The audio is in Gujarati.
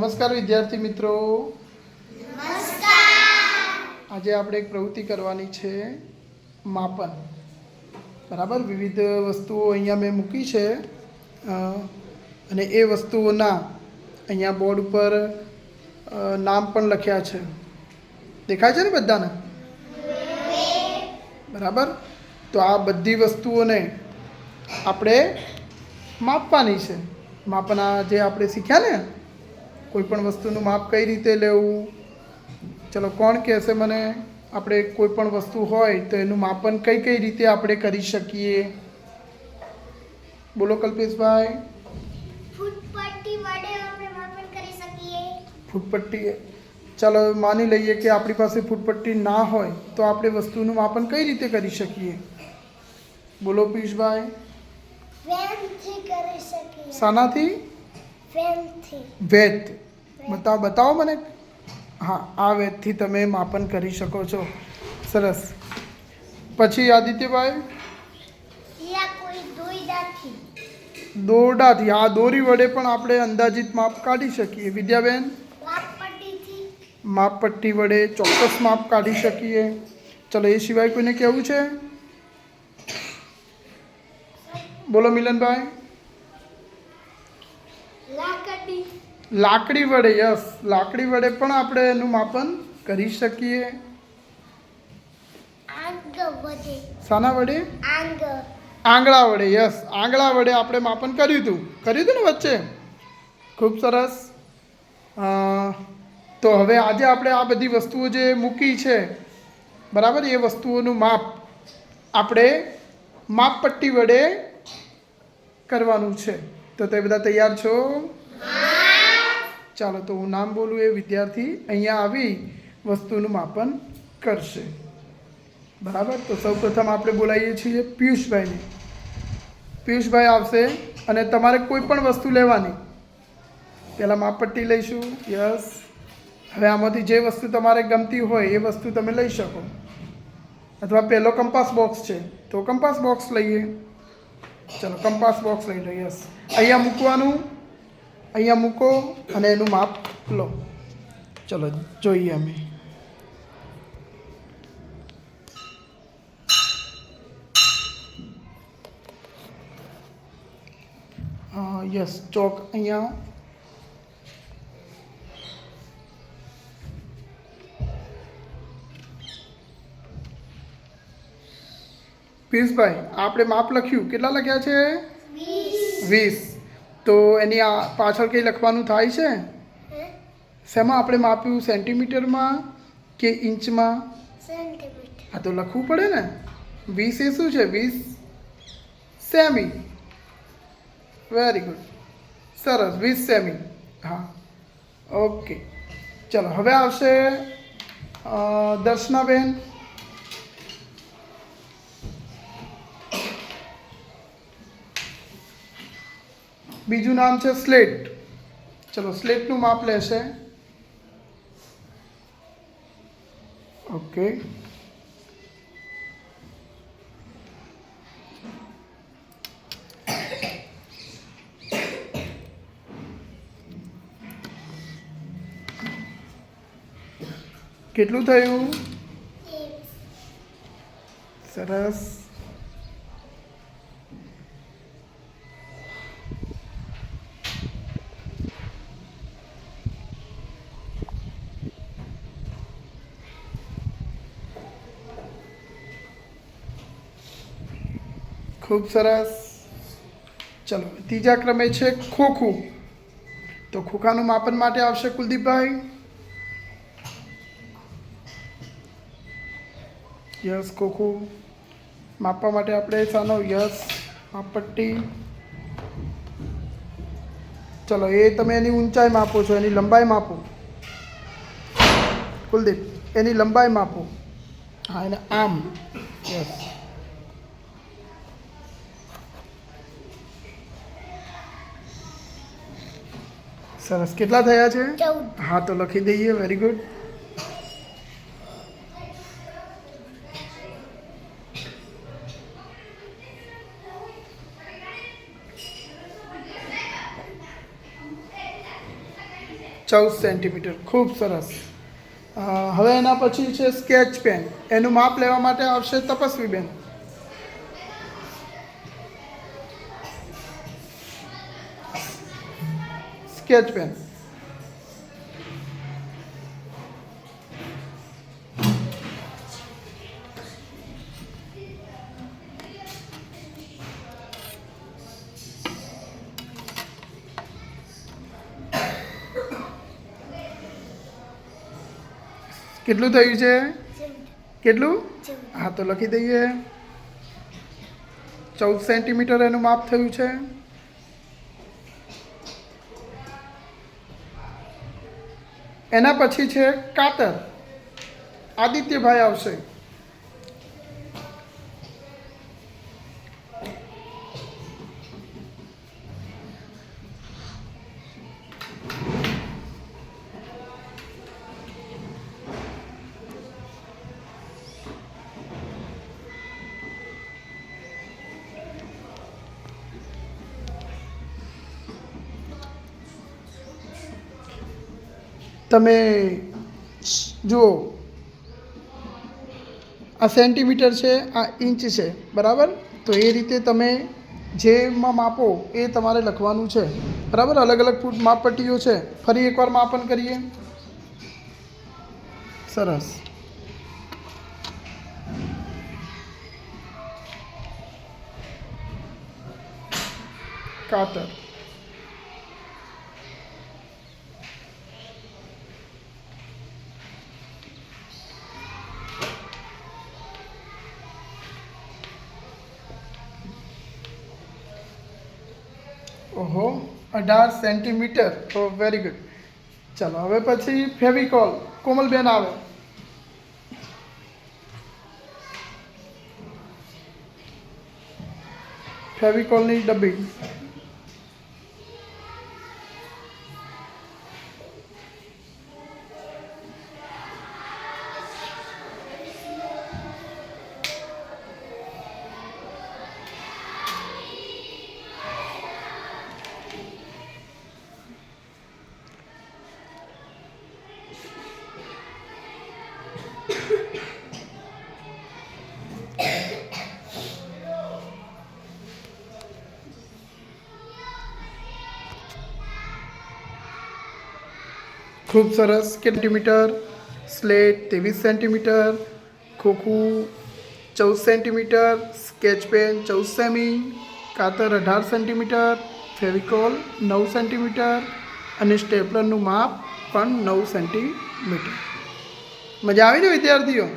નમસ્કાર વિદ્યાર્થી મિત્રો. નમસ્કાર. આજે આપણે એક પ્રવૃત્તિ કરવાની છે, માપન. બરાબર, વિવિધ વસ્તુઓ અહીંયા મેં મૂકી છે અને એ વસ્તુઓના અહીંયા બોર્ડ ઉપર નામ પણ લખ્યા છે. દેખાય છે ને બધાને? બરાબર. તો આ બધી વસ્તુઓને આપણે માપવાની છે. માપના જે આપણે શીખ્યા ને, કોઈ પણ વસ્તુનું માપ કઈ રીતે લેવું. ચલો, કોણ કહેશે મને? આપણે કોઈ પણ વસ્તુ હોય તો એનું માપન કઈ કઈ રીતે આપણે કરી શકીએ? બોલો કલ્પેશભાઈ. ફૂટપટ્ટી વડે આપણે માપન કરી શકીએ. ફૂટપટ્ટી. ચાલો માની લઈએ કે આપણી પાસે ફૂટપટ્ટી ના હોય તો આપણે વસ્તુનું માપન કઈ રીતે કરી શકીએ? બોલો પિયુષભાઈ. વેનથી કરી શકીએ. શાનાથી? વેનથી. વેત. બતાવો મને. હા, આ વેતથી તમે માપન કરી શકો છો. સરસ. પછી આદિત્યભાઈ. યા કોઈ દોરડાથી. દોરડાથી. આ દોરી વડે પણ આપણે અંદાજિત માપ કાઢી શકીએ. વિદ્યાબેન. માપપટ્ટીથી. માપપટ્ટી વડે ચોક્કસ માપ કાઢી શકીએ. ચલો, એ સિવાય કોઈને કહેવું છે? બોલો મિલનભાઈ. લાકડી. લાકડી વડે. યસ, લાકડી વડે પણ આપણે એનું માપન કરી શકીએ. આંગ વડે. શાના વડે? આંગળા વડે. યસ, આંગળા વડે આપણે માપન કર્યું હતું ને વચ્ચે. ખૂબ સરસ. તો હવે આજે આપણે આ બધી વસ્તુઓ જે મૂકી છે, બરાબર, એ વસ્તુઓનું માપ આપણે માપપટ્ટી વડે કરવાનું છે. તો તે બધા તૈયાર છો? ચાલો, તો હું નામ બોલું એ વિદ્યાર્થી અહીંયા આવી વસ્તુનું માપન કરશે. બરાબર. તો સૌપ્રથમ આપણે બોલાવીએ છીએ પિયુષભાઈને. પિયુષભાઈ આવશે અને તમારે કોઈ પણ વસ્તુ લેવાની. પહેલાં માપપટ્ટી લઈશું. યસ. હવે આમાંથી જે વસ્તુ તમારે ગમતી હોય એ વસ્તુ તમે લઈ શકો. અથવા પહેલો કંપાસ બોક્સ છે તો કંપાસ બોક્સ લઈએ. ચલો, કંપાસ બોક્સ લઈ લો. યસ. અહીંયા મૂકવાનું. અહીંયા મૂકો અને એનું માપ લો. ચલો જોઈએ અમે. યસ, ચોક અહીંયા. પિયુષભાઈ, આપણે માપ લખ્યું. કેટલા લખ્યા છે? 20. તો એની આ પાછળ કંઈ લખવાનું થાય છે? શેમાં આપણે માપ્યું? સેન્ટીમીટરમાં કે ઇંચમાં? સેન્ટીમીટર. હા, તો લખવું પડે ને. 20 એ શું છે? 20 સેમી. Very good. સરસ. 20 સેમી. હા, ઓકે. ચલો, હવે આવશે દર્શનાબેન. બીજું નામ છે સ્લેટ. ચલો, સ્લેટનું માપ લેશે. ઓકે. કેટલું થયું? સરસ. ખૂબ સરસ. ચલો, ત્રીજા ક્રમે છે ખોખું. તો ખોખાનું માપન માટે આવશે કુલદીપભાઈ. યસ, ખોખું માપવા માટે આપણે શાનો? યસ, માપપટ્ટી. ચલો, એ તમે એની ઊંચાઈ માપો છો, એની લંબાઈ માપો. કુલદીપ, એની લંબાઈ માપો. હા, એને આમ. યસ. સરસ. કેટલા થયા છે? 14. હા, તો લખી દઈએ. Very good. 14 સેન્ટીમીટર. ખૂબ સરસ. હવે એના પછી છે સ્કેચ પેન. એનું માપ લેવા માટે આવશે તપસ્વીબેન. Sketch pen. કેટલું થયું છે? કેટલું? હા તો લખી દઈએ. 14 સેન્ટીમીટર એનું માપ થયું છે. એના પછી છે કાતર. આદિત્યભાઈ આવશે. તમે જુઓ, આ સેન્ટીમીટર છે, આ ઇંચ છે, બરાબર? તો એ રીતે તમે જેમાં માપો એ તમારે લખવાનું છે, બરાબર? અલગ અલગ ફૂટ માપપટ્ટીઓ છે. ફરી એકવાર માપન કરીએ. સરસ. કાતર. ઓહો, 18 સેન્ટીમીટર. ઓ વેરી ગુડ. ચાલો હવે પછી ફેવિકોલ. કોમલબેન આવે. ફેવિકોલની ડબ્બી. ખૂબ સરસ. સેન્ટીમીટર. Slate 23 centimetre. ખોખું 14 સેન્ટીમીટર. સ્કેચ પેન 14 સેમી. કાતર 18 સેન્ટીમીટર. ફેવિકોલ 9 સેન્ટીમીટર. અને સ્ટેપલરનું માપ પણ 9 સેન્ટીમીટર. મજા આવી ને વિદ્યાર્થીઓ?